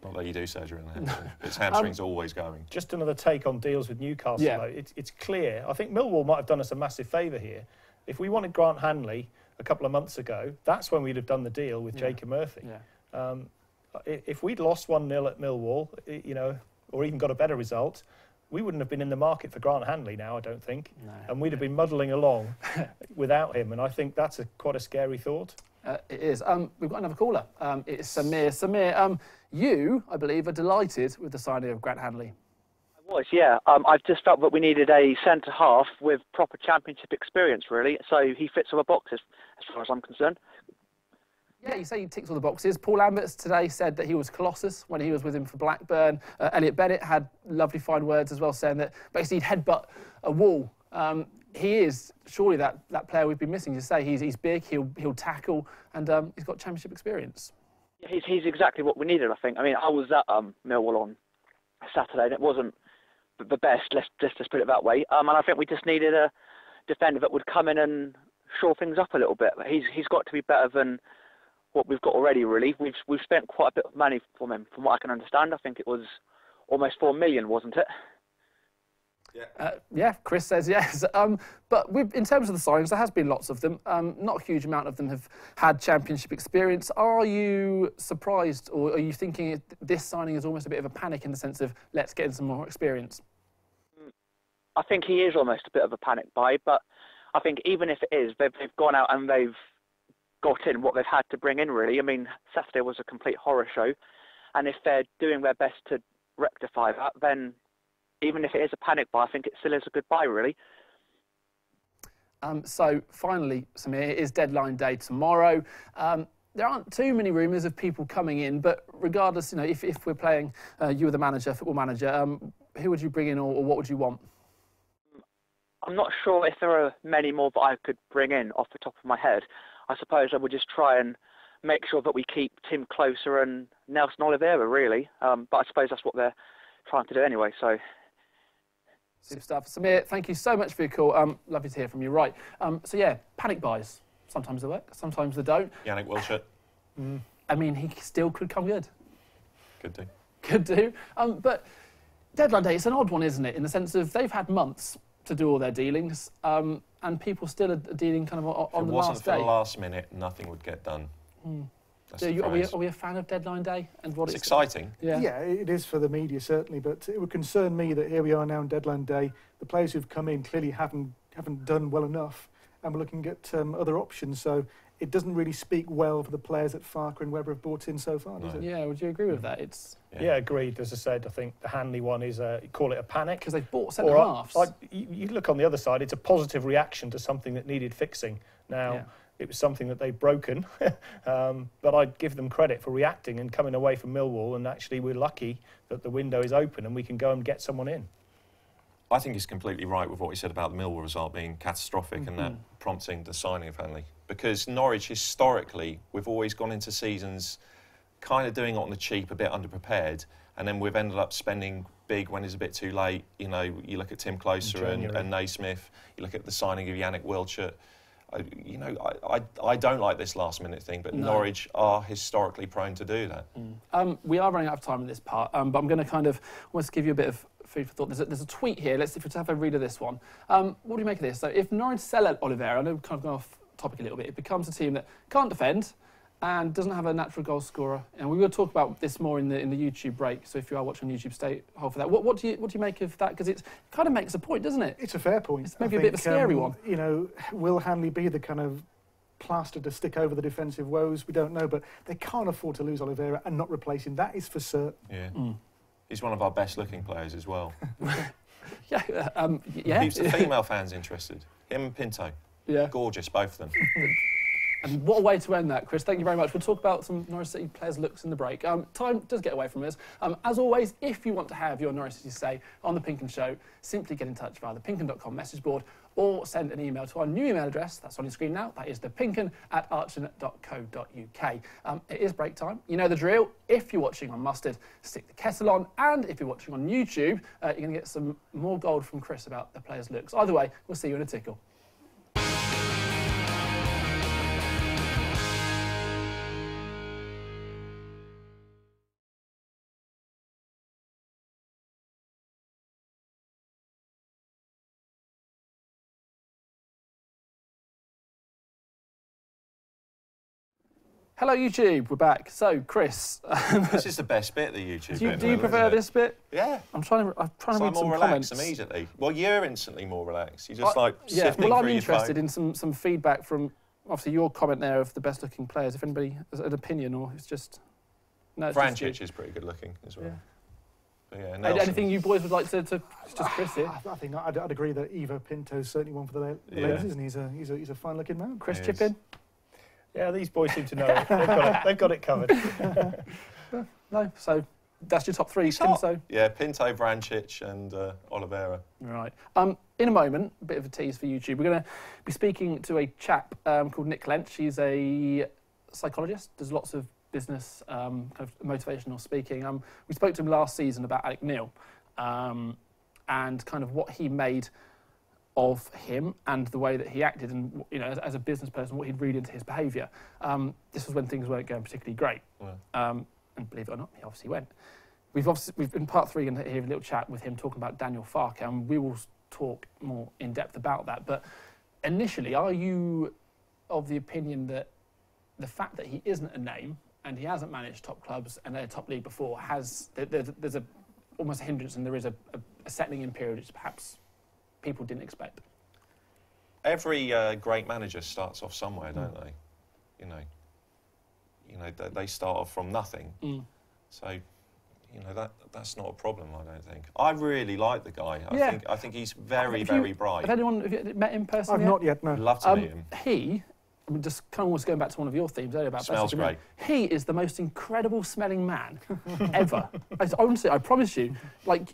Not that you do surgery on the hamstring. Its hamstring's always going. Just another take on deals with Newcastle, though. It's clear. I think Millwall might have done us a massive favour here. If we wanted Grant Hanley a couple of months ago, that's when we'd have done the deal with Jacob Murphy. If we'd lost 1-0 at Millwall, you know, or even got a better result, we wouldn't have been in the market for Grant Hanley now, I don't think. No. And we'd have been muddling along without him. And I think that's quite a scary thought. It is. We've got another caller. It's Samir. Samir, you, I believe, are delighted with the signing of Grant Hanley. I was, yeah. I just felt that we needed a centre-half with proper championship experience, really. So he fits all the boxes, as far as I'm concerned. Yeah, you say he ticks all the boxes. Paul Lamberts today said that he was Colossus when he was with him for Blackburn. Elliot Bennett had lovely fine words as well, saying that basically he'd headbutt a wall. He is surely that player we've been missing. You say he's big, he'll tackle, and he's got championship experience. Yeah, he's exactly what we needed, I think. I mean, I was at Millwall on Saturday, and it wasn't the best. Let's just put it that way. And I think we just needed a defender that would come in and shore things up a little bit. He's got to be better than what we've got already. Really, we've spent quite a bit of money from him, from what I can understand. I think it was almost 4 million, wasn't it? Yeah, Chris says yes. But in terms of the signings, there has been lots of them. Not a huge amount of them have had championship experience. Are you surprised, or are you thinking this signing is almost a bit of a panic in the sense of let's get in some more experience? I think he is almost a bit of a panic buy, but I think even if it is, they've gone out and they've got in what they've had to bring in, really. I mean, Saturday was a complete horror show, and if they're doing their best to rectify that, then even if it is a panic buy, I think it still is a good buy, really. So finally, Samir, it is deadline day tomorrow. There aren't too many rumours of people coming in, but regardless, you know, if we're playing you were the manager, football manager, who would you bring in, or what would you want? I'm not sure if there are many more that I could bring in off the top of my head. I suppose I would just try and make sure that we keep Tim Closer and Nelson Oliveira, really. But I suppose that's what they're trying to do anyway, so... Super stuff. Samir, thank you so much for your call. Lovely to hear from you. Right. So, yeah, panic buys. Sometimes they work, sometimes they don't. Yannick Wilshere. I mean, he still could come good. Could do. Could do. But deadline day, it's an odd one, isn't it? In the sense of they've had months to do all their dealings, and people still are dealing kind of on the last day. If it wasn't for the last minute, nothing would get done. Are we a fan of deadline day? And what it's exciting. Yeah, it is for the media, certainly, but it would concern me that here we are now on deadline day. The players who've come in clearly haven't done well enough, and we're looking at other options. So it doesn't really speak well for the players that Farke and Webber have brought in so far, does it? Yeah, would you agree with that? Yeah, agreed. As I said, I think the Hanley one is, you call it a panic. Because they've bought centre-halves. You look on the other side, it's a positive reaction to something that needed fixing. Now, it was something that they've broken, but I'd give them credit for reacting and coming away from Millwall, and actually we're lucky that the window is open and we can go and get someone in. I think he's completely right with what he said about the Millwall result being catastrophic and that prompting the signing of Hanley. Because Norwich, historically, we've always gone into seasons kind of doing it on the cheap, a bit underprepared, and then we've ended up spending big when it's a bit too late. You know, you look at Tim Closer and Naismith, you look at the signing of Yannick Wilshere. I don't like this last-minute thing, but Norwich are historically prone to do that. We are running out of time in this part, but I'm going to kind of almost give you a bit of food for thought. There's a tweet here. Let's have a read of this one. What do you make of this? So if Norwich sell Oliveira, I know we've kind of gone off topic a little bit, it becomes a team that can't defend and doesn't have a natural goal scorer. And we will talk about this more in the YouTube break. So if you are watching YouTube, stay hold for that. What do you make of that? Because it kind of makes a point, doesn't it? It's a fair point. It's maybe a bit of a scary one. You know, will Hanley be the kind of plaster to stick over the defensive woes? We don't know, but they can't afford to lose Oliveira and not replace him. That is for certain. Yeah, he's one of our best-looking players as well. Yeah. Keeps the female fans interested. Him and Pinto. Yeah. Gorgeous, both of them. And what a way to end that, Chris. Thank you very much. We'll talk about some Norwich City players' looks in the break. Time does get away from us. As always, if you want to have your Norwich City say on the PinkUn Show, simply get in touch via the pinkun.com message board or send an email to our new email address. That's on your screen now. That is thepinkun@archon.co.uk. It is break time. You know the drill. If you're watching on Mustard, stick the kettle on. And if you're watching on YouTube, you're going to get some more gold from Chris about the players' looks. Either way, we'll see you in a tickle. Hello YouTube, we're back. So, Chris, this is the best bit of the YouTube bit. Do you prefer this bit? Yeah. I'm trying to read some comments. more relaxed immediately. Well, you're instantly more relaxed. You're just sifting well, I'm through interested your in some feedback from obviously your comment there of the best looking players. If anybody has an opinion or it's just Vrancic is pretty good looking as well. Yeah. But anything you boys would like to just Chris here? I think I'd agree that Ivo Pinto's certainly one for the ladies, isn't he? He's a fine looking man. Chris, chip in. Yeah, these boys seem to know it. They've got it covered. No, so that's your top three. Pinto. Yeah, Pinto, Vrancic and Oliveira. Right. In a moment, a bit of a tease for YouTube, we're going to be speaking to a chap called Nick Lentz. He's a psychologist, does lots of business kind of motivational speaking. We spoke to him last season about Alec Neil and kind of what he made of him and the way that he acted and, you know, as a business person, what he'd read into his behaviour. This was when things weren't going particularly great. And believe it or not, he obviously went. We've in part 3 going to hear a little chat with him talking about Daniel Farke, and we will talk more in depth about that. But initially, are you of the opinion that the fact that he isn't a name and he hasn't managed top clubs and a top league before there's almost a hindrance, and there is a settling in period which perhaps people didn't expect? Every great manager starts off somewhere, don't they? You know, they start off from nothing. So, you know, that's not a problem, I don't think. I really like the guy. I think he's very bright. Have you met him personally? I've not yet, no. I'd love to meet him. I mean, just kind of almost going back to one of your themes earlier about smells great. He is the most incredible smelling man ever. Honestly, I promise you. Like,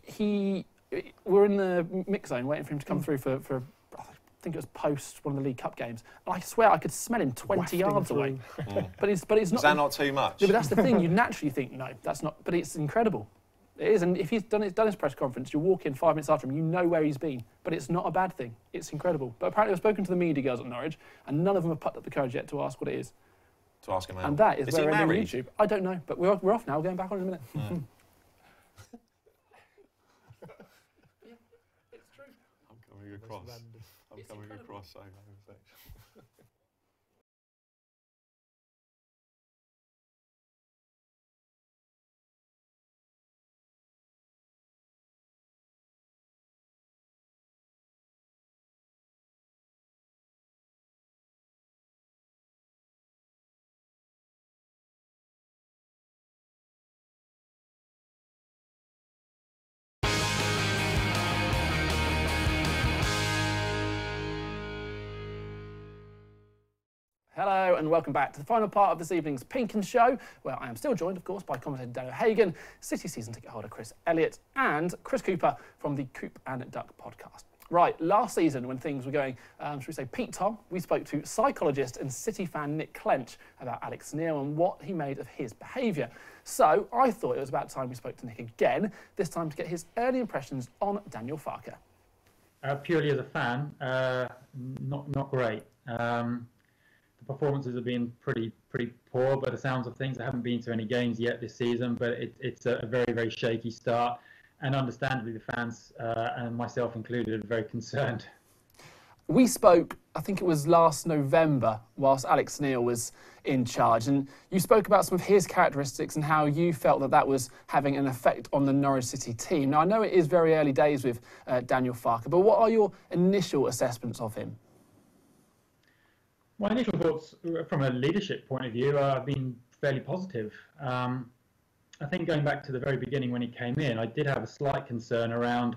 we're in the mix zone waiting for him to come through for I think it was post one of the League Cup games. And I swear I could smell him 20 yards away. But it's not. Is that not too much? Yeah, but that's the thing. You naturally think, no, that's not. But it's incredible. It is. And if he's done his press conference, you walk in 5 minutes after him, you know where he's been. But it's not a bad thing. It's incredible. But apparently I've spoken to the media girls at Norwich, and none of them have put up the courage yet to ask what it is. To ask him out. And that is where he we're on married? YouTube. I don't know, but we're off now. We're going back on in a minute. It's true. I'm coming across. I'm coming across. Hello and welcome back to the final part of this evening's PinkUn Show, where I am still joined, of course, by commentator Daniel Hagan, City season ticket holder Chris Elliott, and Chris Cooper from the Coop and Duck podcast. Right, last season when things were going, should we say, peak Tom, we spoke to psychologist and City fan Nick Clench about Alex Neil and what he made of his behaviour. So I thought it was about time we spoke to Nick again, this time to get his early impressions on Daniel Farke. Purely as a fan, not great. The performances have been pretty poor by the sounds of things. I haven't been to any games yet this season, but it's a very shaky start, and understandably the fans and myself included are very concerned. We spoke, I think it was last November, whilst Alex Neil was in charge, and you spoke about some of his characteristics and how you felt that was having an effect on the Norwich City team. Now I know it is very early days with Daniel Farke, but what are your initial assessments of him? My initial thoughts from a leadership point of view have been fairly positive. I think going back to the very beginning when he came in, I did have a slight concern around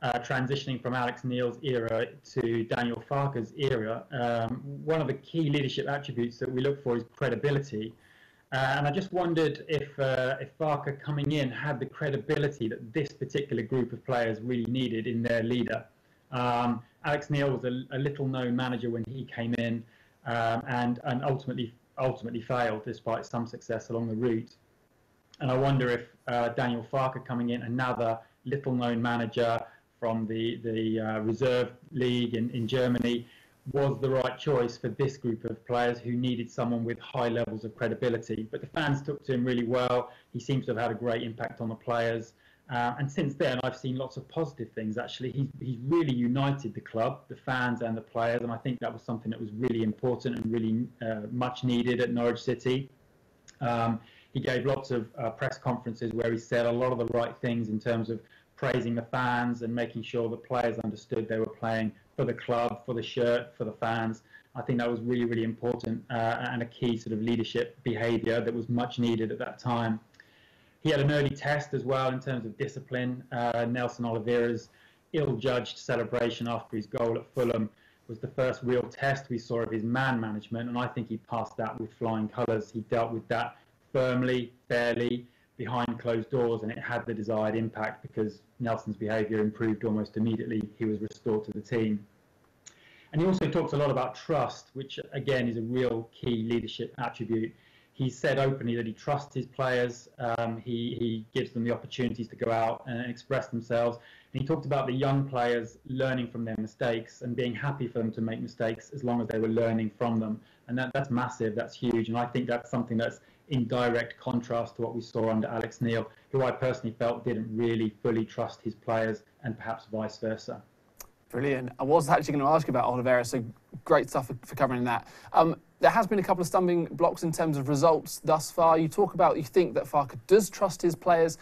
transitioning from Alex Neil's era to Daniel Farke's era. One of the key leadership attributes that we look for is credibility. And I just wondered if Farke coming in had the credibility that this particular group of players really needed in their leader. Alex Neil was a little-known manager when he came in. And ultimately failed despite some success along the route. And I wonder if Daniel Farke coming in, another little-known manager from the reserve league in Germany, was the right choice for this group of players who needed someone with high levels of credibility. But the fans took to him really well. He seems to have had a great impact on the players. And since then, I've seen lots of positive things, actually. He's really united the club, the fans and the players, and I think that was something that was really important and really much needed at Norwich City. He gave lots of press conferences where he said a lot of the right things in terms of praising the fans and making sure the players understood they were playing for the club, for the shirt, for the fans. I think that was really important and a key sort of leadership behaviour that was much needed at that time. He had an early test as well in terms of discipline. Nelson Oliveira's ill-judged celebration after his goal at Fulham was the first real test we saw of his man management, and I think he passed that with flying colours. He dealt with that firmly, fairly, behind closed doors, and it had the desired impact because Nelson's behaviour improved almost immediately. He was restored to the team. And he also talks a lot about trust, which again is a real key leadership attribute. He said openly that he trusts his players, he gives them the opportunities to go out and express themselves. And he talked about the young players learning from their mistakes and being happy for them to make mistakes as long as they were learning from them. And that's massive, that's huge. And I think that's something that's in direct contrast to what we saw under Alex Neil, who I personally felt didn't really fully trust his players, and perhaps vice versa. Brilliant. I was actually going to ask you about Oliveira, so great stuff for covering that. There has been a couple of stumbling blocks in terms of results thus far. You talk about, you think that Farke does trust his players.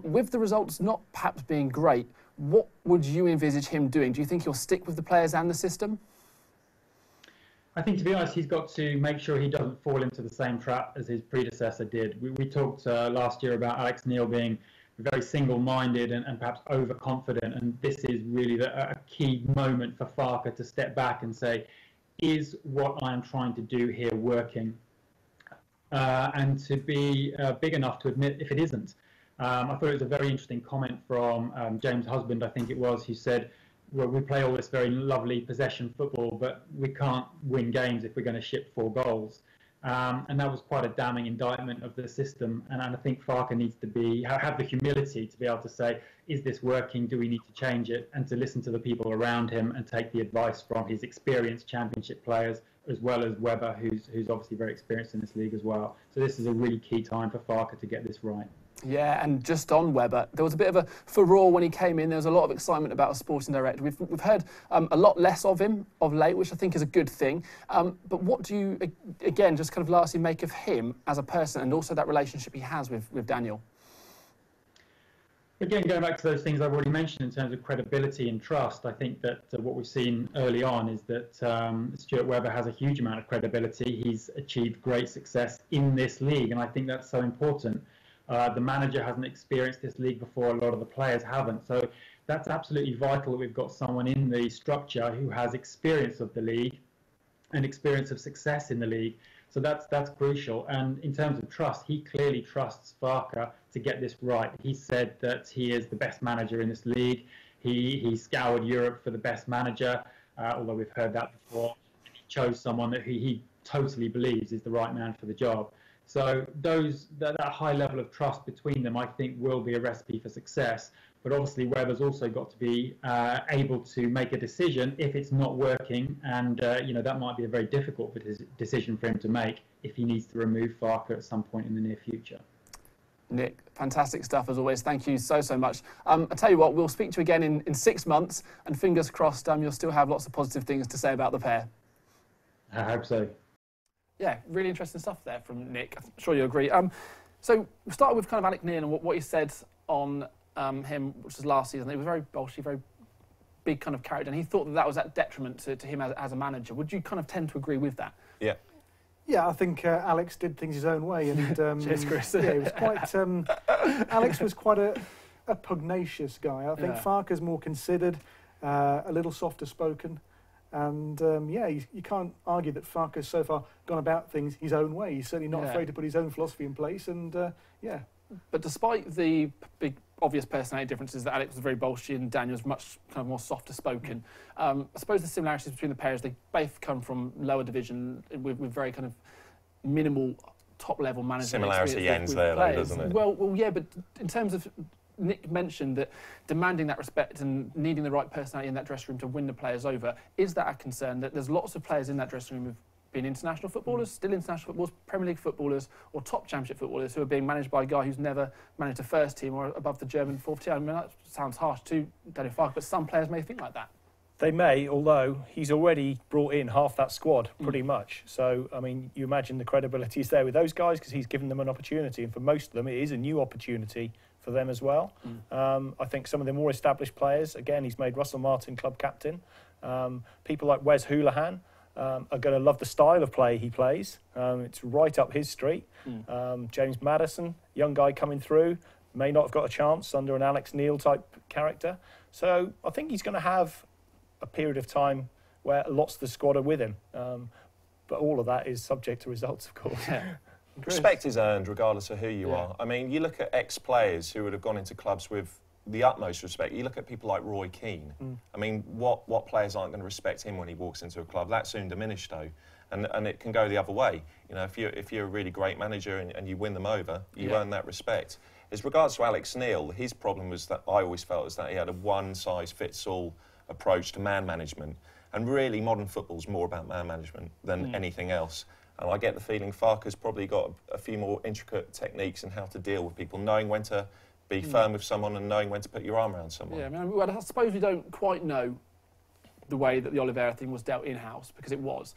With the results not perhaps being great, what would you envisage him doing? Do you think he'll stick with the players and the system? I think, to be honest, he's got to make sure he doesn't fall into the same trap as his predecessor did. We talked last year about Alex Neil being very single-minded and perhaps overconfident, and this is really a key moment for Farke to step back and say, is what I am trying to do here working? And to be big enough to admit if it isn't. I thought it was a very interesting comment from James Husband, I think it was, who said, well, we play all this very lovely possession football, but we can't win games if we're going to ship 4 goals. And that was quite a damning indictment of the system. And I think Farke needs to have the humility to be able to say, is this working? Do we need to change it? And to listen to the people around him and take the advice from his experienced Championship players, as well as Webber, who's obviously very experienced in this league as well. So this is a really key time for Farke to get this right. Yeah, and just on Webber, there was a bit of a furore when he came in. There was a lot of excitement about a sporting director. We've heard a lot less of him of late, which I think is a good thing. But what do you, again, just kind of lastly make of him as a person and also that relationship he has with Daniel? Again, going back to those things I've already mentioned in terms of credibility and trust, I think that what we've seen early on is that Stuart Webber has a huge amount of credibility. He's achieved great success in this league, and I think that's so important. The manager hasn't experienced this league before, a lot of the players haven't. So that's absolutely vital that we've got someone in the structure who has experience of the league and experience of success in the league. So that's crucial. And in terms of trust, he clearly trusts Farke to get this right. He said that he is the best manager in this league. He scoured Europe for the best manager, although we've heard that before. He chose someone that he totally believes is the right man for the job. So that high level of trust between them, I think, will be a recipe for success. But obviously, Webber's also got to be able to make a decision if it's not working, and that might be a very difficult decision for him to make if he needs to remove Farke at some point in the near future. Nick, fantastic stuff as always. Thank you so much. I tell you what, we'll speak to you again in 6 months, and fingers crossed, you'll still have lots of positive things to say about the pair. I hope so. Yeah, really interesting stuff there from Nick. I'm sure you agree. So we started with kind of Alex Neil and what he said on him, which was last season. He was very bolshy, very big kind of character, and he thought that was at detriment to him as a manager. Would you kind of tend to agree with that? Yeah. Yeah, I think Alex did things his own way, and cheers, Chris. Yeah, he was quite. Alex was quite a pugnacious guy. I think Farke's more considered, a little softer spoken. And you can't argue that Farke's so far gone about things his own way. He's certainly not afraid to put his own philosophy in place. And but despite the big obvious personality differences, that Alex was very bolshy and Daniel was much kind of more softer spoken. I suppose the similarities between the pairs, they both come from lower division with very kind of minimal top level management. Similarity ends there, though, doesn't it? Well, yeah, but in terms of Nick mentioned that demanding that respect and needing the right personality in that dressing room to win the players over, is that a concern? That there's lots of players in that dressing room who've been international footballers, still international footballers, Premier League footballers, or top Championship footballers who are being managed by a guy who's never managed a first team or above the German fourth team. I mean, that sounds harsh to Daniel Farke, but some players may think like that. They may, although he's already brought in half that squad, pretty much. So, I mean, you imagine the credibility is there with those guys because he's given them an opportunity, and for most of them, it is a new opportunity for them as well. I think some of the more established players, again, he's made Russell Martin club captain. People like Wes Houlihan are going to love the style of play he plays. It's right up his street. James Maddison, young guy coming through, may not have got a chance under an Alex Neil type character. So I think he's going to have a period of time where lots of the squad are with him. But all of that is subject to results, of course. Respect is earned regardless of who you are. I mean, you look at ex-players who would have gone into clubs with the utmost respect. You look at people like Roy Keane. I mean, what players aren't going to respect him when he walks into a club? That's soon diminished, though. And it can go the other way. You know, if you're a really great manager and you win them over, you earn that respect. As regards to Alex Neil, his problem was that I always felt was that he had a one-size-fits-all approach to man management. And really, modern football's more about man management than anything else. And I get the feeling Farke's probably got a few more intricate techniques in how to deal with people, knowing when to be firm with someone and knowing when to put your arm around someone. Yeah, I mean, I suppose we don't quite know the way that the Oliveira thing was dealt in-house, because it was.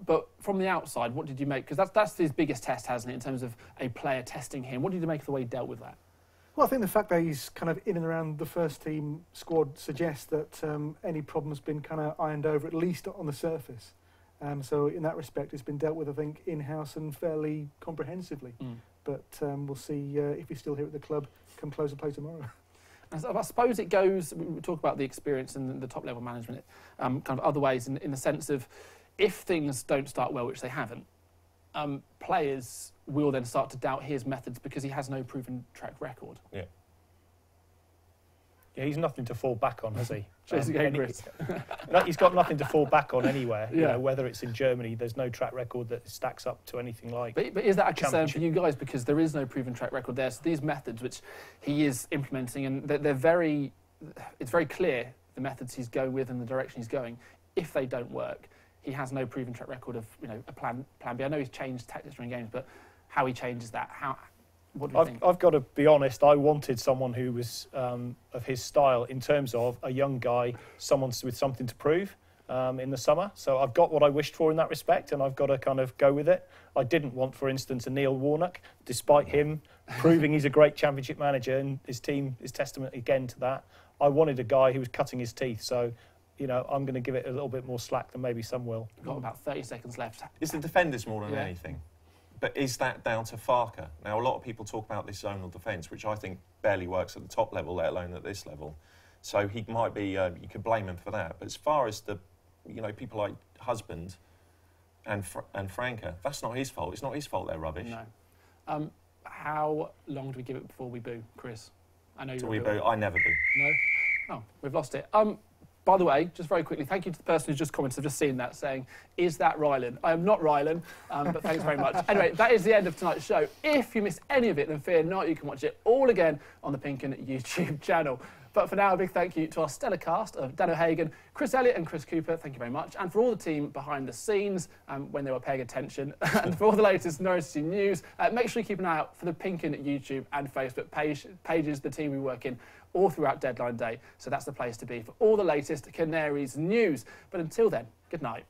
But from the outside, what did you make? Because that's his biggest test, hasn't it, in terms of a player testing him. What did you make of the way he dealt with that? Well, I think the fact that he's kind of in and around the first team squad suggests that any problem's been kind of ironed over, at least on the surface. So in that respect, it's been dealt with, I think, in-house and fairly comprehensively. But we'll see if he's still here at the club come close of play tomorrow. I suppose it goes, we talk about the experience and the top-level management, kind of other ways in the sense of if things don't start well, which they haven't, players will then start to doubt his methods because he has no proven track record. Yeah. Yeah, he's nothing to fall back on, has he? Chris. He's got nothing to fall back on anywhere. Yeah. You know, whether it's in Germany, there's no track record that stacks up to anything like. But is that a concern for you guys, because there is no proven track record there? So these methods, which he is implementing, and they're very, it's very clear the methods he's going with and the direction he's going. If they don't work, he has no proven track record of a plan B. I know he's changed tactics during games, but how he changes that, what do you think? I've got to be honest, I wanted someone who was of his style in terms of a young guy, someone with something to prove in the summer. So I've got what I wished for in that respect, and I've got to kind of go with it. I didn't want, for instance, a Neil Warnock, despite him proving he's a great championship manager, and his team is testament again to that. I wanted a guy who was cutting his teeth, so I'm going to give it a little bit more slack than maybe some will. We've got about 30 seconds left. It's the defenders more than anything. But is that down to Farke? Now, a lot of people talk about this zonal defence, which I think barely works at the top level, let alone at this level. So he might be, you could blame him for that. But as far as the, people like Husband and Franke, that's not his fault. It's not his fault they're rubbish. No. How long do we give it before we boo, Chris? I know we boo. I never boo. No? Oh, we've lost it. By the way, just very quickly, thank you to the person who's just commented. I've just seen that saying, is that Rylan? I am not Rylan, but thanks very much. Anyway, that is the end of tonight's show. If you missed any of it, then fear not, you can watch it all again on the PinkUn YouTube channel. But for now, a big thank you to our stellar cast of Dan O'Hagan, Chris Elliott and Chris Cooper. Thank you very much. And for all the team behind the scenes when they were paying attention. And for all the latest Norwich City news, make sure you keep an eye out for the PinkUn YouTube and Facebook pages, the team we work in all throughout deadline day. So that's the place to be for all the latest Canaries news. But until then, good night.